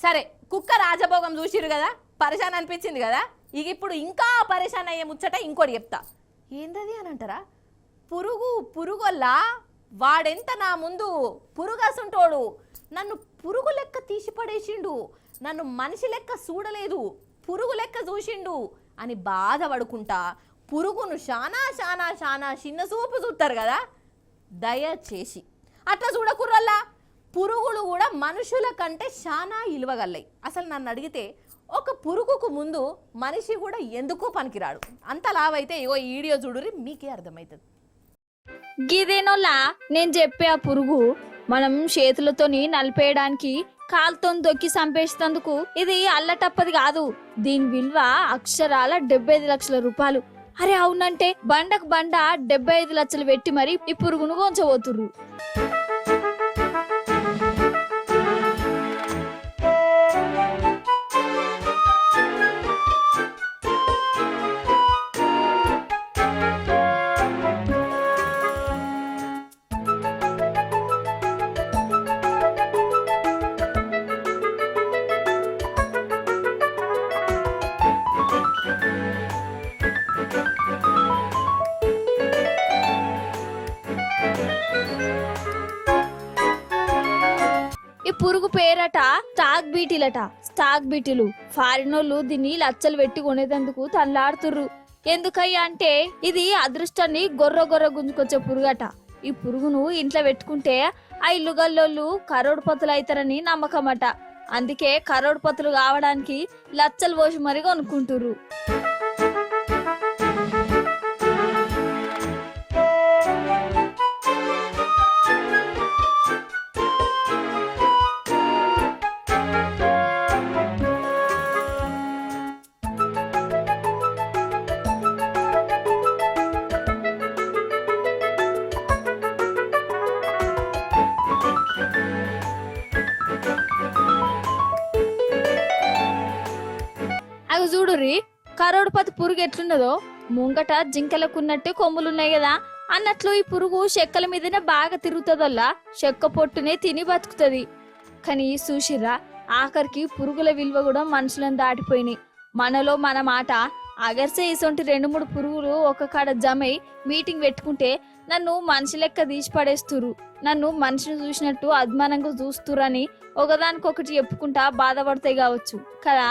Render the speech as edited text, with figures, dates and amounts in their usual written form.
సరే కుక్క రాజభోగం చూసిరు కదా, పరేషాన్ అనిపించింది కదా. ఇక ఇప్పుడు ఇంకా పరేషాన్ అయ్యే ముచ్చట ఇంకోటి చెప్తా. ఏందది అని అంటారా? పురుగొల్లా వాడెంత నా ముందు పురుగసుంటోడు, నన్ను పురుగు లెక్క తీసి పడేసిండు, నన్ను మనిషి లెక్క చూడలేదు, పురుగు లెక్క చూసిండు అని బాధపడుకుంటా పురుగును శానా శానా శానా చిన్న చూపు చూస్తారు కదా. దయచేసి అట్లా చూడకుర్రల్లా. పురుగులు కూడా మనుషుల కంటే చాలా ఇలువగల్లాయి. అసలు నన్ను అడిగితే ఒక పురుగుకు ముందు మనిషి కూడా ఎందుకో పనికిరాడు. అంత లావైతే ఇగో ఈ వీడియో చూడురి, మీకే అర్థమవుతుంది. గిదేనోలా నేను చెప్పే ఆ పురుగు మనం చేతులతోని నలిపేయడానికి కాలుతో దొక్కి చంపేసేందుకు ఇది అల్లటప్పది కాదు. దీని విలువ అక్షరాల 75 లక్షల రూపాయలు. అరే అవునంటే బండకు బండ 75 లక్షలు పెట్టి మరి ఈ పురుగును కొంచబోతుర్రు. ఈ పురుగు పేరట స్టాక్ బీటీలట. స్టాక్ బీటీలు ఫారినోళ్ళు దీన్ని లచ్చలు పెట్టి కొనేందుకు తల్లాడుతుర్రు. ఎందుకయ్యా అంటే ఇది అదృష్టాన్ని గొర్ర గుంజుకొచ్చే పురుగట. ఈ పురుగును ఇంట్లో పెట్టుకుంటే ఆ ఇల్లుగల్లోళ్ళు కరోడుపతులు అవుతారని నమ్మకమట. అందుకే కరోడుపతులు కావడానికి లచ్చలు పోసి మరి కొనుక్కుంటుర్రు. అవి చూడుర్రి, కరోడుపతి పురుగు ఎట్లున్నదో. ముంగట జింకలకున్నట్టు కొమ్ములున్నాయి కదా అన్నట్లు ఈ పురుగు చెక్కల మీదనే బాగా తిరుగుతుందల్లా. చెక్క పొట్టునే తిని బతుకుతుంది. కానీ చూసిర్రా, ఆఖరికి పురుగుల విలువ కూడా మనుషులను దాటిపోయినాయి. మనలో మన మాట అగర్సే ఇసొంటి 2-3 పురుగులు ఒక కాడ జమై మీటింగ్ పెట్టుకుంటే నన్ను మనిషి లెక్క తీసి పడేస్తురు, నన్ను మనిషిని చూసినట్టు అభిమానంగా చూస్తురని ఒకదానికొకటి చెప్పుకుంటా బాధపడతాయి కావచ్చు కదా.